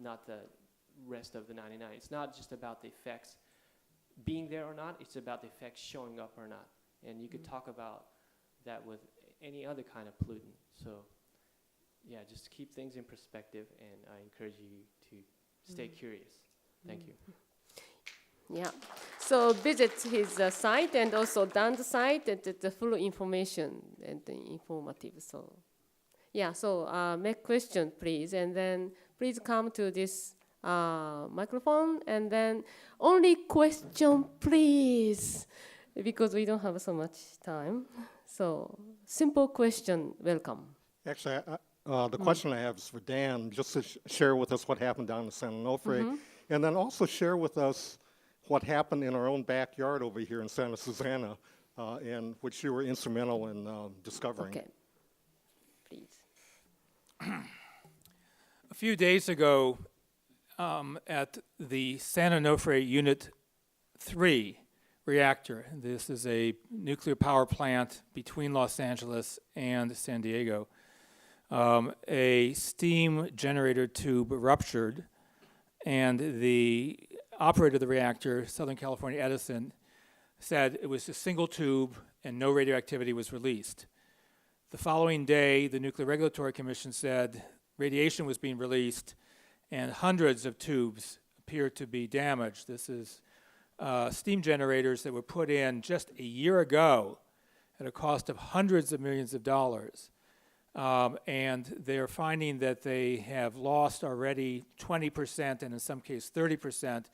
not the rest of the 99. It's not just about the effects being there or not, it's about the effects showing up or not. And you could talk about that with any other kind of pollutant. So yeah, just keep things in perspective, and I encourage you to stay curious. Thank you. Yeah. So visit his site and also Dan's site, and the full information and informative. So yeah. So make question, please, and then please come to this microphone, and then only question, please, because we don't have so much time. So simple question, welcome. Actually, the question I have is for Dan, just to share with us what happened down in San Onofre, and then also share with us what happened in our own backyard over here in Santa Susana, and which you were instrumental in discovering. Okay, please. A few days ago, at the San Onofre Unit 3 reactor, this is a nuclear power plant between Los Angeles and San Diego, a steam generator tube ruptured, and the operator of the reactor, Southern California Edison, said it was a single tube and no radioactivity was released. The following day, the Nuclear Regulatory Commission said radiation was being released and hundreds of tubes appeared to be damaged. This is steam generators that were put in just a year ago at a cost of hundreds of millions of dollars. And they're finding that they have lost already 20% and in some cases 30%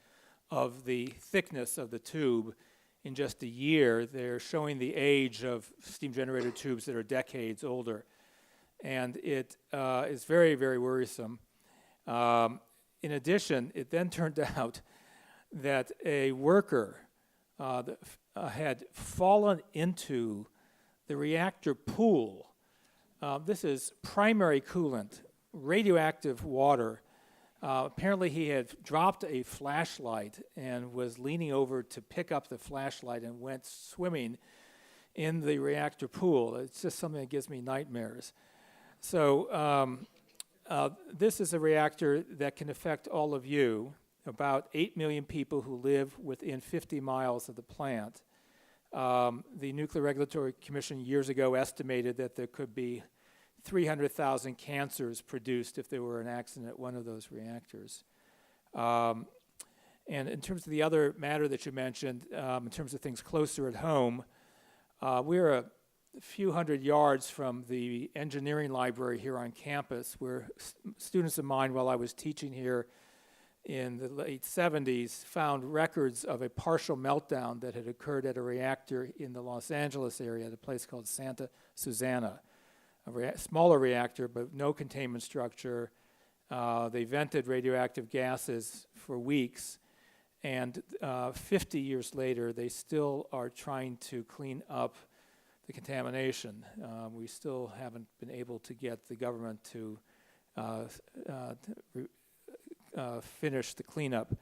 of the thickness of the tube in just a year. They're showing the age of steam generator tubes that are decades older. And it is very, very worrisome. In addition, it then turned out that a worker had fallen into the reactor pool. This is primary coolant, radioactive water. Apparently he had dropped a flashlight and was leaning over to pick up the flashlight and went swimming in the reactor pool. It's just something that gives me nightmares. So this is a reactor that can affect all of you, about 8 million people who live within 50 miles of the plant. The Nuclear Regulatory Commission years ago estimated that there could be 300,000 cancers produced if there were an accident at one of those reactors. And in terms of the other matter that you mentioned, in terms of things closer at home, we're a few hundred yards from the engineering library here on campus, where students of mine, while I was teaching here in the late 70s, found records of a partial meltdown that had occurred at a reactor in the Los Angeles area at a place called Santa Susana. A smaller reactor, but no containment structure. They vented radioactive gases for weeks, and 50 years later, they still are trying to clean up the contamination. We still haven't been able to get the government to finish the cleanup.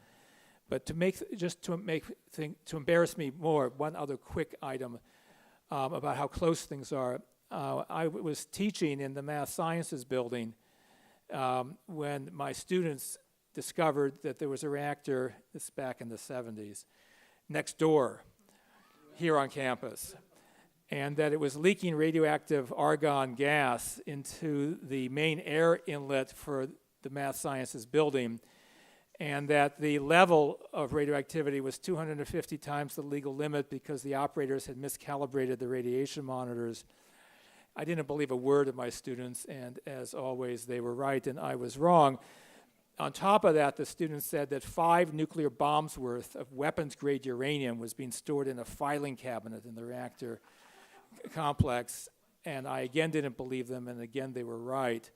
But to embarrass me more, one other quick item about how close things are. I was teaching in the Math Sciences building when my students discovered that there was a reactor, this is back in the 70s, next door here on campus, and that it was leaking radioactive argon gas into the main air inlet for the Math Sciences building, and that the level of radioactivity was 250 times the legal limit because the operators had miscalibrated the radiation monitors. I didn't believe a word of my students, and as always, they were right and I was wrong. On top of that, the students said that 5 nuclear bombs worth of weapons-grade uranium was being stored in a filing cabinet in the reactor complex, and I again didn't believe them, and again they were right.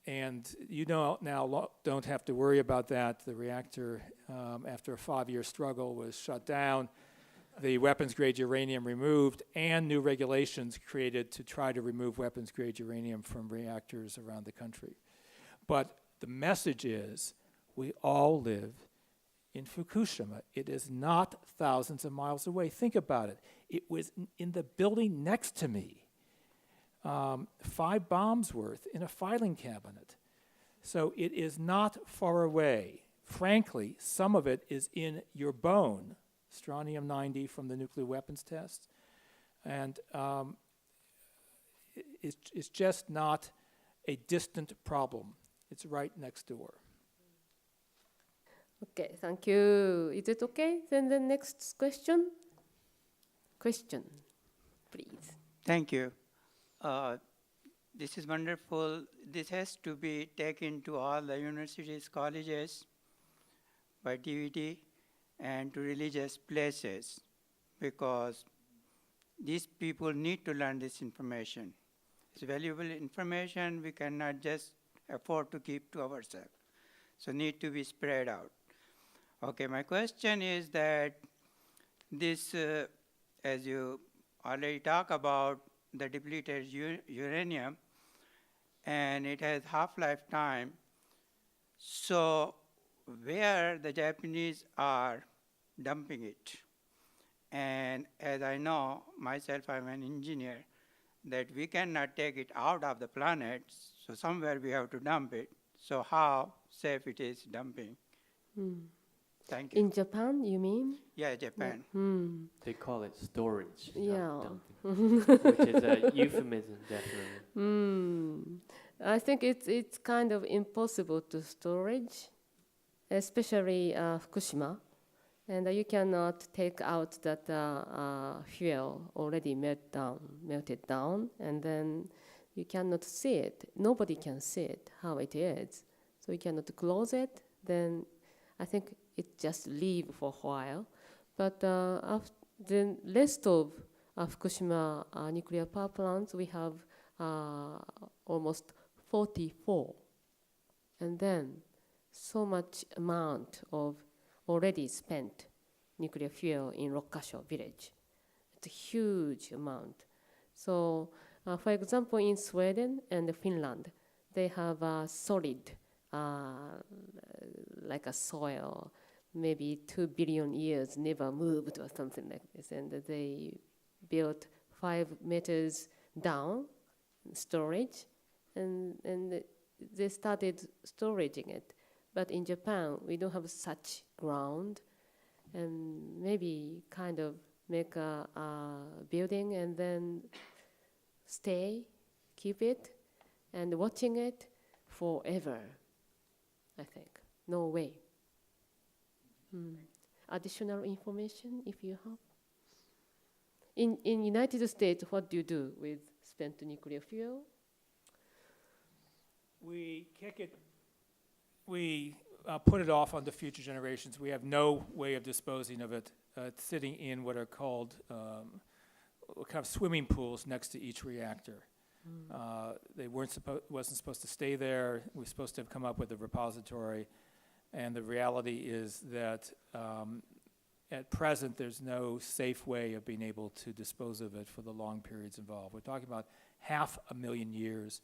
And you now don't have to worry about that. The reactor, after a 5-year struggle, was shut down. The weapons-grade uranium removed, and new regulations created to try to remove weapons-grade uranium from reactors around the country. But the message is, we all live in Fukushima. It is not thousands of miles away. Think about it. It was in the building next to me. 5 bombs worth in a filing cabinet. So it is not far away. Frankly, some of it is in your bone, strontium-90 from the nuclear weapons test. And it's just not a distant problem. It's right next door. Okay, thank you. Is it okay? Then the next question? Question, please. Thank you. This is wonderful. This has to be taken to all the universities, colleges by DVD and to religious places, because these people need to learn this information. It's valuable information we cannot just afford to keep to ourselves. So need to be spread out. Okay, my question is that this, as you already talked about, the depleted uranium, and it has half-life time. So where the Japanese are dumping it? And as I know, myself, I'm an engineer, that we cannot take it out of the planet, so somewhere we have to dump it. So how safe it is dumping? Thank you. In Japan, you mean? Yeah, Japan. They call it storage, Yeah. not dumping, which is a euphemism, definitely. I think it's kind of impossible to storage, especially Fukushima. And you cannot take out that fuel already melted down, and then you cannot see it. Nobody can see it, how it is. So you cannot close it, then I think it just leave for a while. But the rest of Fukushima nuclear power plants, we have almost 44. And then so much amount of already spent nuclear fuel in Rokkasho village. It's a huge amount. So, for example, in Sweden and Finland, they have a solid, like a soil, maybe 2 billion years never moved or something like this. And they built 5 meters down storage, and they started storing it. But in Japan, we don't have such ground, and maybe kind of make a building and then keep it, and watching it forever, I think. No way. Additional information, if you have? In United States, what do you do with spent nuclear fuel? We kick it. We put it off onto future generations. We have no way of disposing of it. It's sitting in what are called kind of swimming pools next to each reactor. They wasn't supposed to stay there. We're supposed to have come up with a repository, and the reality is that at present there's no safe way of being able to dispose of it for the long periods involved. We're talking about 500,000 years.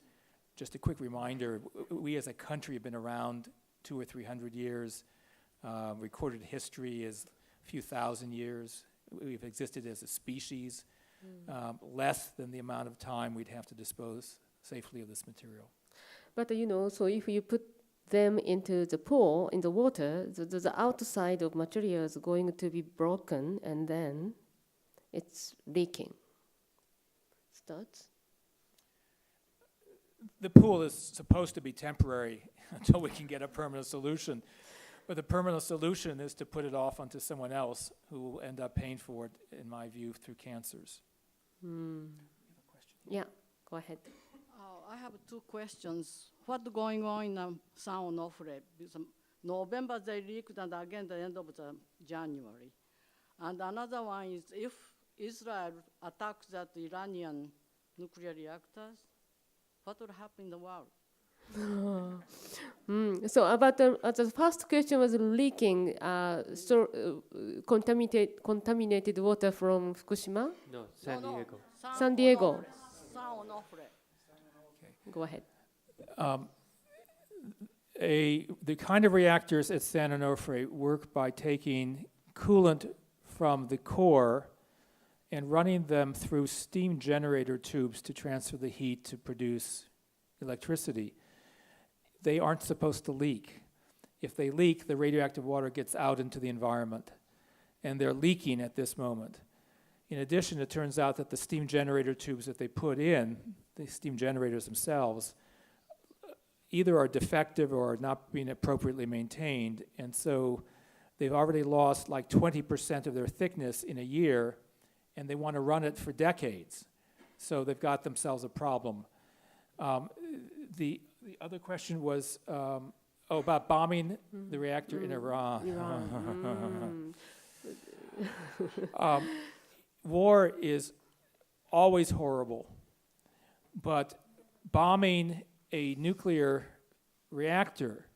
Just a quick reminder, we as a country have been around 200 or 300 years. Recorded history is a few thousand years. We've existed as a species. Less than the amount of time we'd have to dispose safely of this material. But so if you put them into the pool, in the water, the outside of material is going to be broken, and then it's leaking. Starts? The pool is supposed to be temporary until we can get a permanent solution. But the permanent solution is to put it off onto someone else who will end up paying for it, in my view, through cancers. Yeah, go ahead. I have 2 questions. What's going on in San Onofre? November they leaked, and again the end of the January. And another one is, if Israel attacks that Iranian nuclear reactors, what will happen in the world? So about the first question was leaking, contaminated water from Fukushima? No, San Diego. San Diego. San Onofre. Go ahead. The kind of reactors at San Onofre work by taking coolant from the core and running them through steam generator tubes to transfer the heat to produce electricity. they aren't supposed to leak. If they leak, the radioactive water gets out into the environment, and they're leaking at this moment. In addition, it turns out that the steam generator tubes that they put in, the steam generators themselves, either are defective or are not being appropriately maintained, and so they've already lost like 20% of their thickness in a year, and they want to run it for decades. So they've got themselves a problem. The other question was about bombing the reactor in Iran. War is always horrible, but bombing a nuclear reactor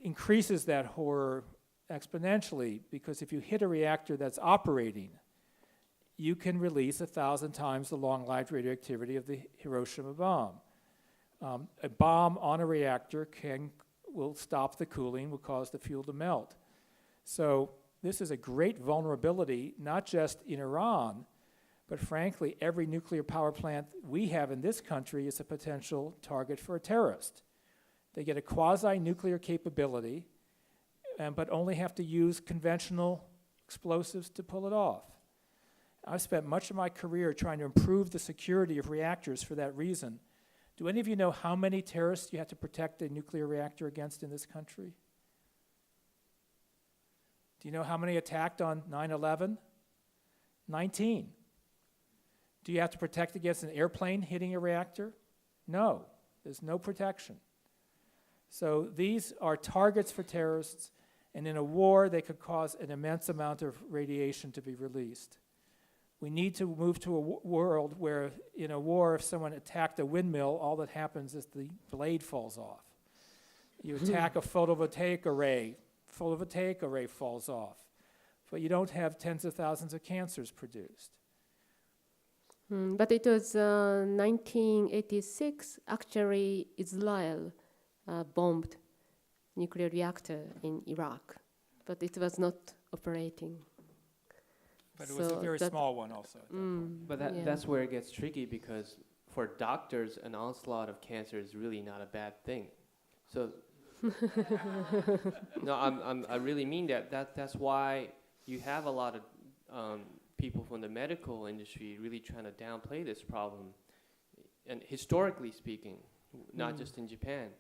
increases that horror exponentially, because if you hit a reactor that's operating, you can release 1,000 times the long-lived radioactivity of the Hiroshima bomb. A bomb on a reactor will stop the cooling, will cause the fuel to melt. So this is a great vulnerability, not just in Iran, but frankly, every nuclear power plant we have in this country is a potential target for a terrorist. They get a quasi-nuclear capability, but only have to use conventional explosives to pull it off. I've spent much of my career trying to improve the security of reactors for that reason. Do any of you know how many terrorists you have to protect a nuclear reactor against in this country? Do you know how many attacked on 9/11? 19. Do you have to protect against an airplane hitting a reactor? No, there's no protection. So these are targets for terrorists, and in a war, they could cause an immense amount of radiation to be released. We need to move to a world where, in a war, if someone attacked a windmill, all that happens is the blade falls off. You attack a photovoltaic array falls off. But you don't have tens of thousands of cancers produced. But it was 1986, actually, Israel bombed nuclear reactor in Iraq, but it was not operating. But it was a very small one also. But that's where it gets tricky, because for doctors, an onslaught of cancer is really not a bad thing. So, no, I really mean that. That's why you have a lot of people from the medical industry really trying to downplay this problem. And historically speaking, not just in Japan.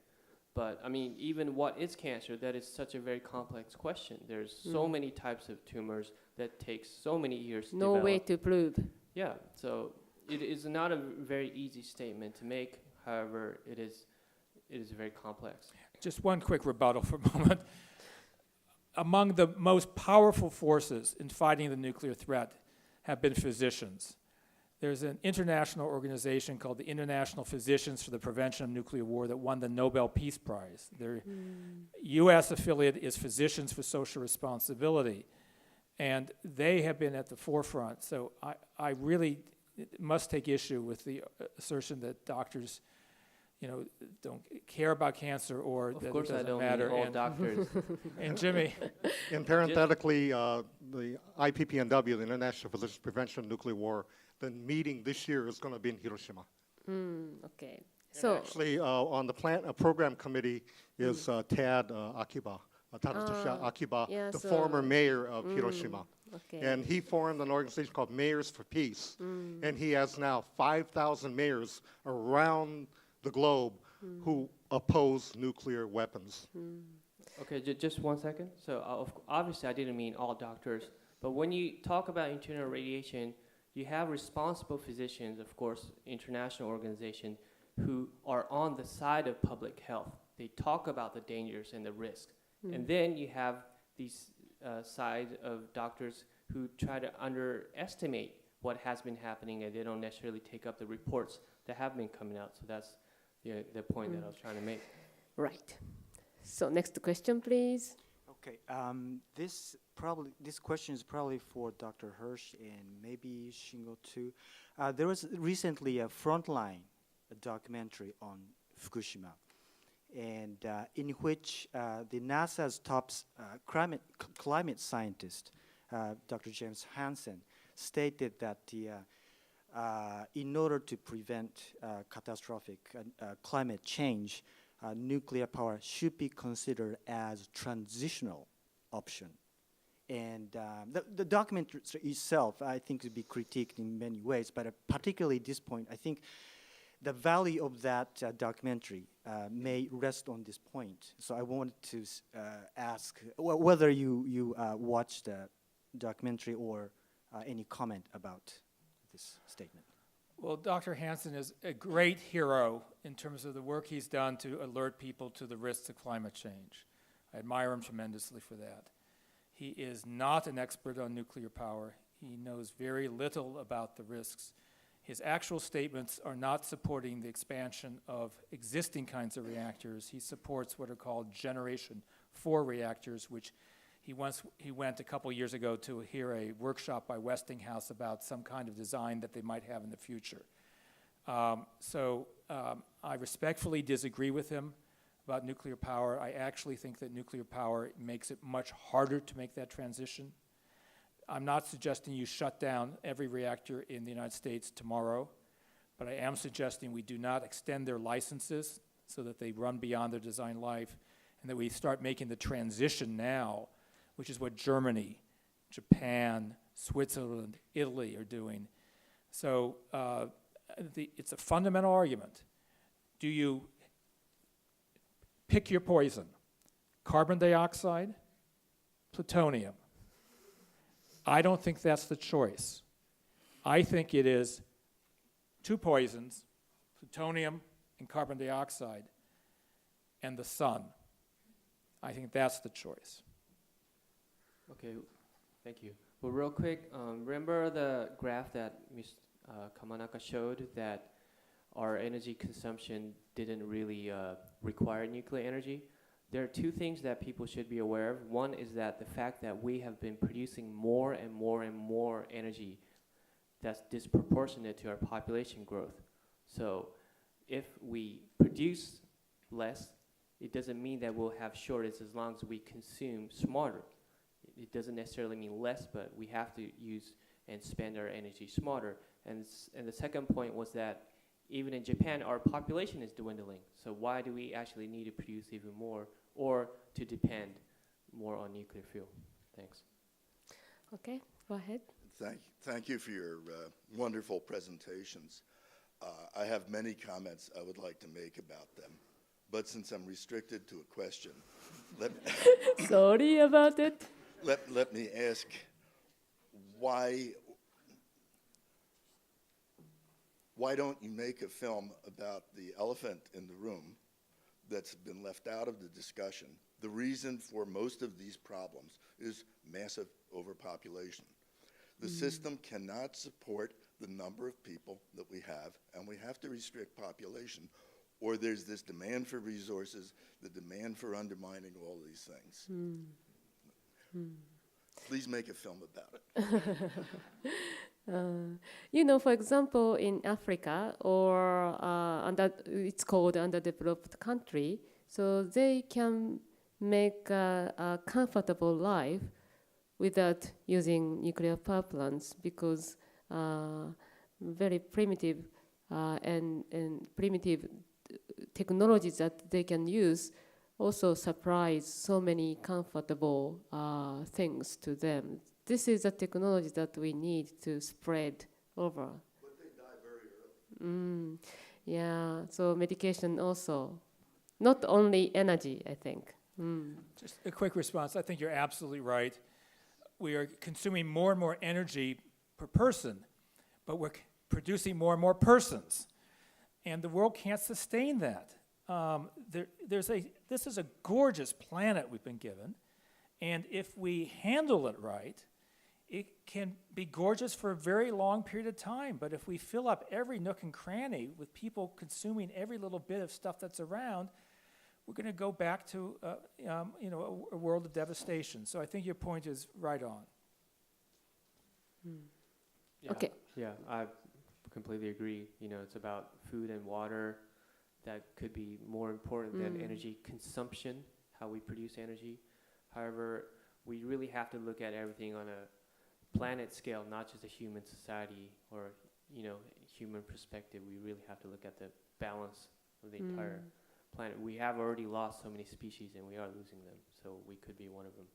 But I mean, even what is cancer, that is such a very complex question. There's so many types of tumors that takes so many years to develop. No way to prove. Yeah, so it is not a very easy statement to make. However, it is very complex. Just one quick rebuttal for a moment. Among the most powerful forces in fighting the nuclear threat have been physicians. There's an international organization called the International Physicians for the Prevention of Nuclear War that won the Nobel Peace Prize. Their U.S. affiliate is Physicians for Social Responsibility, and they have been at the forefront. So I really must take issue with the assertion that doctors, don't care about cancer or that it doesn't matter. Of course I don't mean all doctors. And Jimmy. And parenthetically, the IPPNW, the International Physicians Prevention of Nuclear War, the meeting this year is going to be in Hiroshima. Okay. And So actually, on the program committee is Tad Akiba, Tadatoshi Akiba, yeah, the so- former mayor of Hiroshima. okay. And he formed an organization called Mayors for Peace. And he has now 5,000 mayors around the globe who oppose nuclear weapons. Okay, just 1 second. So obviously I didn't mean all doctors, but when you talk about internal radiation, you have responsible physicians, of course, international organizations, who are on the side of public health. They talk about the dangers and the risks. And then you have these side of doctors who try to underestimate what has been happening, and they don't necessarily take up the reports that have been coming out. So that's the point that I was trying to make. right. So next question, please. Okay, this question is probably for Dr. Hirsh and maybe Shingo too. There was recently a Frontline documentary on Fukushima, and in which the NASA's top climate scientist, Dr. James Hansen, stated that in order to prevent catastrophic climate change, nuclear power should be considered as transitional option. And the document itself, I think, could be critiqued in many ways, but particularly at this point, I think the value of that documentary may rest on this point. So I wanted to ask whether you watched the documentary or any comment about this statement. Well, Dr. Hansen is a great hero in terms of the work he's done to alert people to the risks of climate change. I admire him tremendously for that. He is not an expert on nuclear power. He knows very little about the risks. His actual statements are not supporting the expansion of existing kinds of reactors. He supports what are called Generation 4 reactors, which he went a couple years ago to hear a workshop by Westinghouse about some kind of design that they might have in the future. I respectfully disagree with him about nuclear power. I actually think that nuclear power makes it much harder to make that transition. I'm not suggesting you shut down every reactor in the United States tomorrow, but I am suggesting we do not extend their licenses so that they run beyond their design life, and that we start making the transition now, which is what Germany, Japan, Switzerland, Italy are doing. So it's a fundamental argument. Do you pick your poison? Carbon dioxide, plutonium. I don't think that's the choice. I think it is two poisons, plutonium and carbon dioxide, and the sun. I think that's the choice. Okay, thank you. Well, real quick, remember the graph that Ms. Kamanaka showed that our energy consumption didn't really require nuclear energy? There are two things that people should be aware of. One is that the fact that we have been producing more and more and more energy that's disproportionate to our population growth. So if we produce less, it doesn't mean that we'll have shortage as long as we consume smarter. It doesn't necessarily mean less, but we have to use and spend our energy smarter. And the second point was that even in Japan, our population is dwindling. So why do we actually need to produce even more or to depend more on nuclear fuel? Thanks. Okay, go ahead. Thank you for your wonderful presentations. I have many comments I would like to make about them, but since I'm restricted to a question, Sorry about it. let me ask why don't you make a film about the elephant in the room that's been left out of the discussion? The reason for most of these problems is massive overpopulation. The system cannot support the number of people that we have, and we have to restrict population, or there's this demand for resources, the demand for undermining all these things. Please make a film about it. For example, in Africa or it's called underdeveloped country, so they can make a comfortable life without using nuclear power plants because very primitive and primitive technologies that they can use also supplies so many comfortable things to them. This is a technology that we need to spread over. But they die very early. Yeah, so medication also. Not only energy, I think. Just a quick response. I think you're absolutely right. We are consuming more and more energy per person, but we're producing more and more persons. And the world can't sustain that. This is a gorgeous planet we've been given, and if we handle it right, it can be gorgeous for a very long period of time. But if we fill up every nook and cranny with people consuming every little bit of stuff that's around, we're going to go back to a world of devastation. So I think your point is right on. Yeah, Okay. Yeah, I completely agree. It's about food and water that could be more important than energy consumption, how we produce energy. However, we really have to look at everything on a planet scale, not just a human society or human perspective. We really have to look at the balance of the entire planet. We have already lost so many species, and we are losing them. So we could be one of them.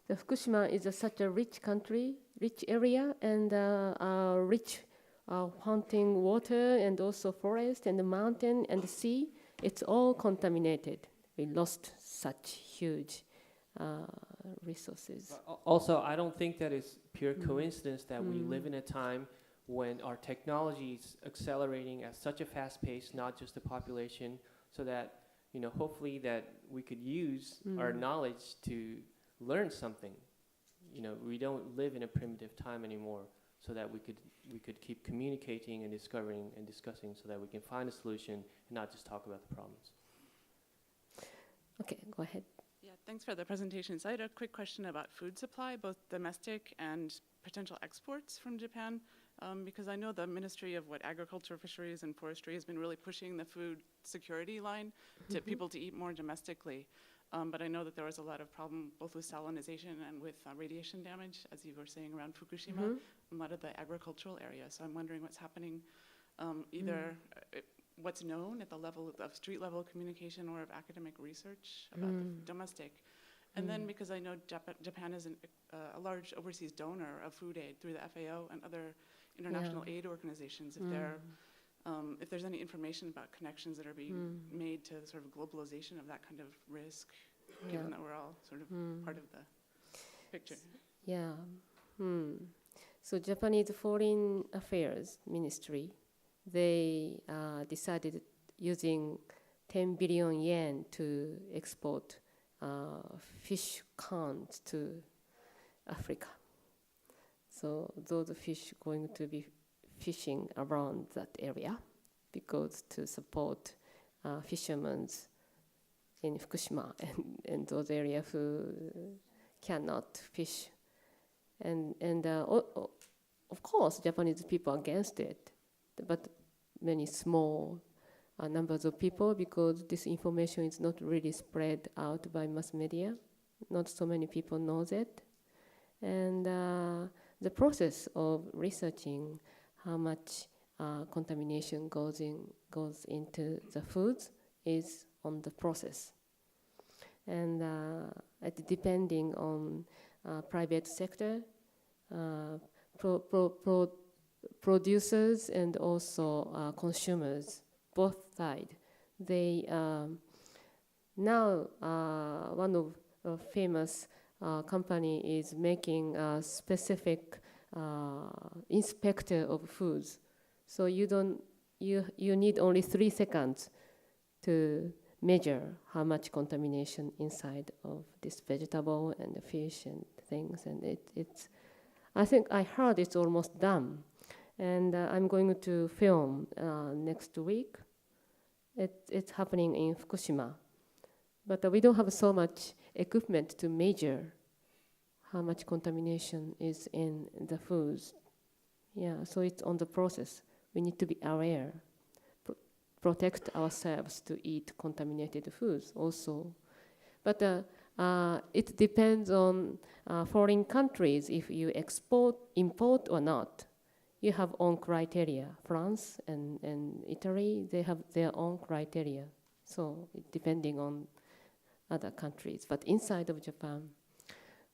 The Fukushima is such a rich country, rich area, and rich hunting water, and also forest, and the mountain, and the sea. It's all contaminated. We lost such huge resources. Also, I don't think that it's pure coincidence that we live in a time when our technology is accelerating at such a fast pace, not just the population, so that, you know, hopefully that we could use our knowledge to learn something. You know, we don't live in a primitive time anymore, so that we could keep communicating and discovering and discussing, so that we can find a solution and not just talk about the problems. Okay, go ahead. Yeah, thanks for the presentation. So I had a quick question about food supply, both domestic and potential exports from Japan, because I know the Ministry of Agriculture, Fisheries, and Forestry has been really pushing the food security line to people to eat more domestically. But I know that there was a lot of problem both with salinization and with radiation damage, as you were saying, around Fukushima, a lot of the agricultural area. So I'm wondering what's happening, either what's known at the level of street level communication or of academic research about the domestic. And then because I know Japan is a large overseas donor of food aid through the FAO and other international aid organizations, if there's any information about connections that are being made to sort of globalization of that kind of risk, given that we're all sort of part of the picture. Yeah. So Japanese Foreign Affairs Ministry, they decided using 10 billion yen to export fish cans to Africa. So those fish going to be fishing around that area, because to support fishermen in Fukushima and those areas who cannot fish. And of course, Japanese people are against it, but many small numbers of people, because this information is not really spread out by mass media. Not so many people know it. And the process of researching how much contamination goes into the foods is on the process. And depending on private sector, producers and also consumers, both sides, they now one of famous company is making a specific inspector of foods. So you need only 3 seconds to measure how much contamination inside of this vegetable and the fish and things. And I think I heard it's almost done. And I'm going to film next week. It's happening in Fukushima. But we don't have so much equipment to measure how much contamination is in the foods. Yeah, so it's on the process. We need to be aware, protect ourselves to eat contaminated foods also. But it depends on foreign countries if you import or not. You have own criteria. France and Italy, they have their own criteria. So depending on other countries. But inside of Japan,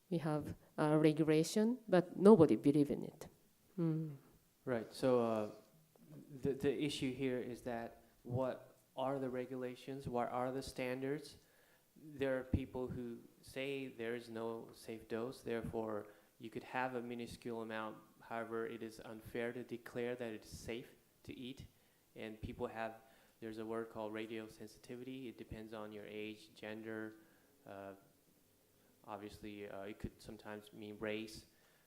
we have regulation, but nobody believes in it. Right. So the issue here is that what are the regulations? What are the standards? There are people who say there is no safe dose, therefore you could have a minuscule amount. However, it is unfair to declare that it's safe to eat. And people have, there's a word called radiosensitivity. It depends on your age, gender. Obviously, it could sometimes mean race.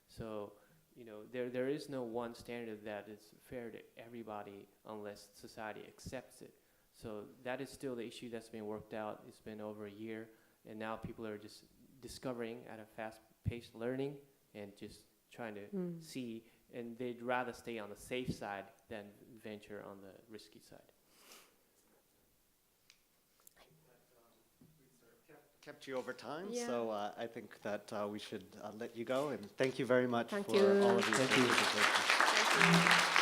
So, you know, there is no one standard that is fair to everybody unless society accepts it. So that is still the issue that's been worked out. It's been over a year, and now people are just discovering at a fast-paced learning and just trying to see, and they'd rather stay on the safe side than venture on the risky side. Kept you over time, Yeah. so I think that we should let you go, and thank you very much Thank for you. all of these Thank you. presentations. Thank you.